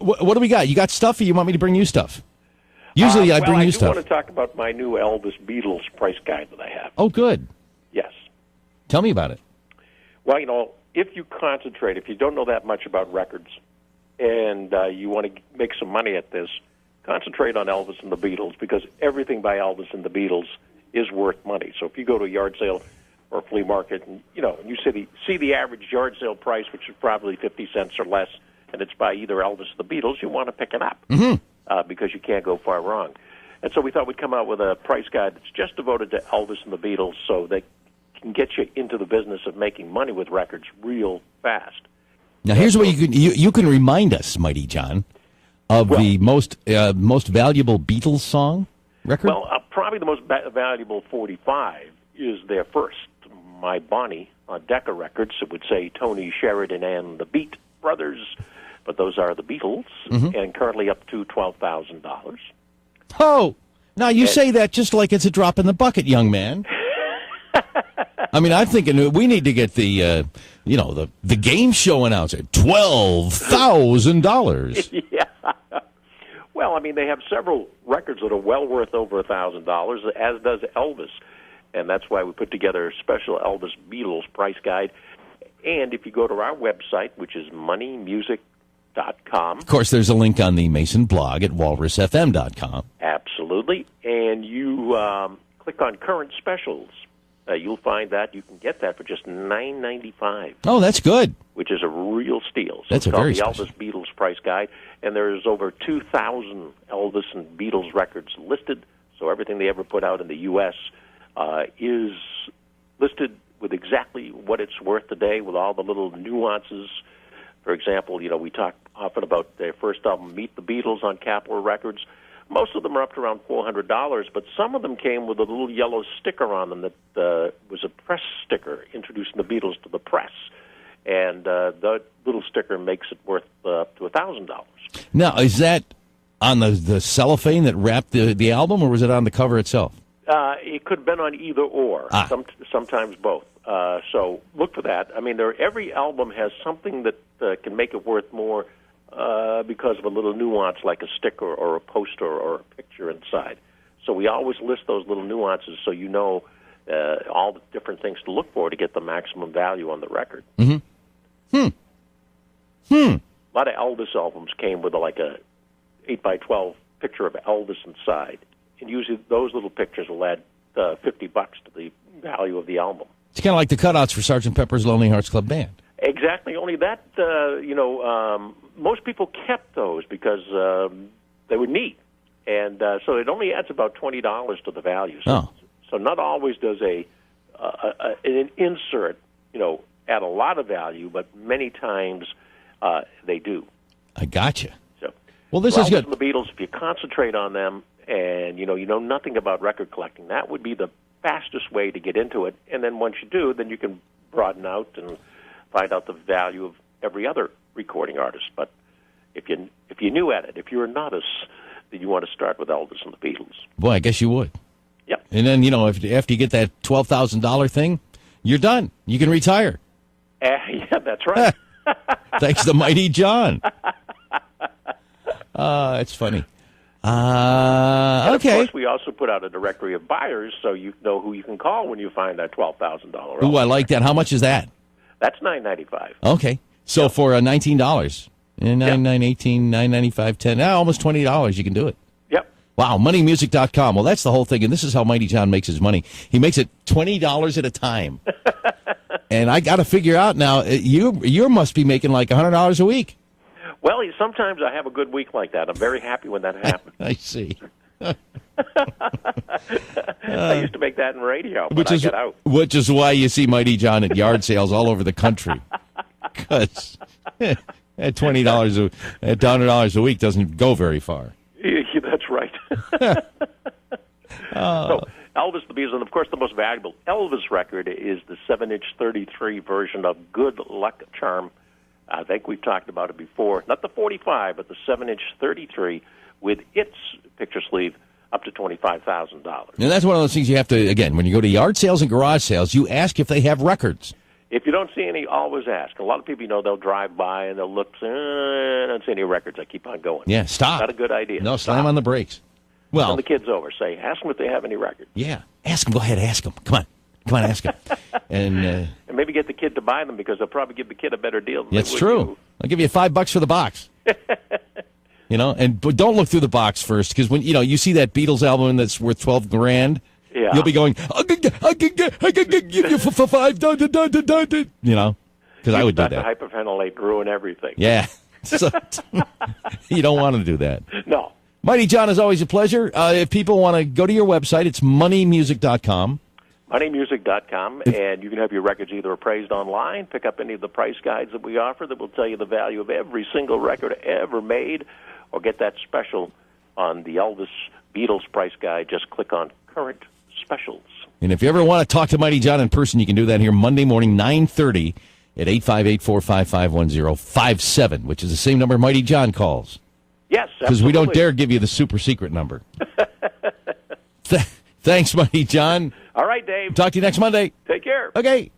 What do we got? You got stuff, or you want me to bring you stuff? Usually I bring you stuff. I do want to talk about my new Elvis Beatles price guide that I have. Oh, good. Yes. Tell me about it. Well, if you concentrate, if you don't know that much about records, and you want to make some money at this, concentrate on Elvis and the Beatles, because everything by Elvis and the Beatles is worth money. So if you go to a yard sale or a flea market, and you see the average yard sale price, which is probably 50 cents or less, and it's by either Elvis or the Beatles, you want to pick it up. Mm-hmm. Because you can't go far wrong. And so we thought we'd come out with a price guide that's just devoted to Elvis and the Beatles, so they can get you into the business of making money with records real fast. Now, here's what you can remind us, Mighty John, of the most valuable Beatles song record. Well, probably the most valuable 45 is their first, My Bonnie, on Decca Records. It would say Tony Sheridan and the Beat Brothers, but those are the Beatles, and currently up to $12,000. Oh, now you say that just like it's a drop in the bucket, young man. I mean, I'm thinking we need to get the game show announcer, $12,000. Yeah. Well, I mean, they have several records that are well worth over $1,000, as does Elvis, and that's why we put together a special Elvis Beatles price guide. And if you go to our website, which is moneymusic.com. Of course, there's a link on the Mason blog at walrusfm.com. Absolutely. And you click on current specials. You'll find that you can get that for just $9.95. Oh, that's good. Which is a real steal. So that's it's a very called the special. Elvis Beatles price guide, and there's over 2,000 Elvis and Beatles records listed. So everything they ever put out in the U.S. Is listed with exactly what it's worth today, with all the little nuances. For example, we talk often about their first album, Meet the Beatles, on Capitol Records. Most of them are up to around $400, but some of them came with a little yellow sticker on them that was a press sticker introducing the Beatles to the press. And that little sticker makes it worth up to $1,000. Now, is that on the cellophane that wrapped the album, or was it on the cover itself? It could have been on either or, sometimes both. So look for that. I mean, every album has something that can make it worth more because of a little nuance, like a sticker or a poster or a picture inside. So we always list those little nuances so you know all the different things to look for to get the maximum value on the record. Mm-hmm. A lot of Elvis albums came with like a 8x12 picture of Elvis inside. And usually those little pictures will add $50 to the value of the album. It's kind of like the cutouts for Sgt. Pepper's Lonely Hearts Club Band. Exactly. Only that, most people kept those because they were neat. And so it only adds about $20 to the value. So not always does an insert, add a lot of value, but many times they do. I gotcha. So, well, this is good. The Beatles, if you concentrate on them and, you know nothing about record collecting, that would be the fastest way to get into it. And then once you do, then you can broaden out and find out the value of every other recording artist. But if you're new at it, if you're a novice, then you want to start with Elvis and the Beatles. Boy, I guess you would. Yep. And then, after you get that $12,000 thing, you're done. You can retire. Yeah, that's right. Thanks to Mighty John. It's funny. And okay. Of course, we also put out a directory of buyers, so you know who you can call when you find that $12,000. Ooh, I like that. How much is that? That's $9.95. Okay. So for $19, and $9.18, $9.95, $10, almost $20, you can do it. Yep. Wow, moneymusic.com. Well, that's the whole thing, and this is how Mighty John makes his money. He makes it $20 at a time. And I got to figure out now, you must be making like $100 a week. Well, sometimes I have a good week like that. I'm very happy when that happens. I see. I used to make that in radio, but I got out. Which is why you see Mighty John at yard sales all over the country. Because at $20, at $100 a week doesn't go very far. Yeah, that's right. So Elvis the Beatles, and of course the most valuable Elvis record is the 7-inch 33 version of Good Luck Charm. I think we've talked about it before. Not the 45, but the 7-inch 33 with its picture sleeve up to $25,000. And that's one of those things you have to, again, when you go to yard sales and garage sales, you ask if they have records. If you don't see any, always ask. A lot of people, they'll drive by and they'll look, I don't see any records. I keep on going. Yeah, stop. Not a good idea. No, slam on the brakes. Well, send the kids over. Say, ask them if they have any records. Yeah, ask them. Go ahead, ask them. Come on, ask them. And maybe get the kid to buy them because they'll probably give the kid a better deal. Than it's true. You. I'll give you $5 for the box. But don't look through the box first, because when you see that Beatles album that's worth $12,000, you'll be going, I can give you for $5. Because I would do that. The hyperventilate, ruin everything. Yeah, so, you don't want to do that. No. Mighty John, is always a pleasure. If people want to go to your website, it's moneymusic.com. Moneymusic.com, and you can have your records either appraised online, pick up any of the price guides that we offer that will tell you the value of every single record ever made, or get that special on the Elvis Beatles price guide. Just click on Current Specials. And if you ever want to talk to Mighty John in person, you can do that here Monday morning, 9:30 at 858-455-1057, which is the same number Mighty John calls. Yes, because we don't dare give you the super secret number. Thanks, Mighty John. All right, Dave. Talk to you next Monday. Take care. Okay.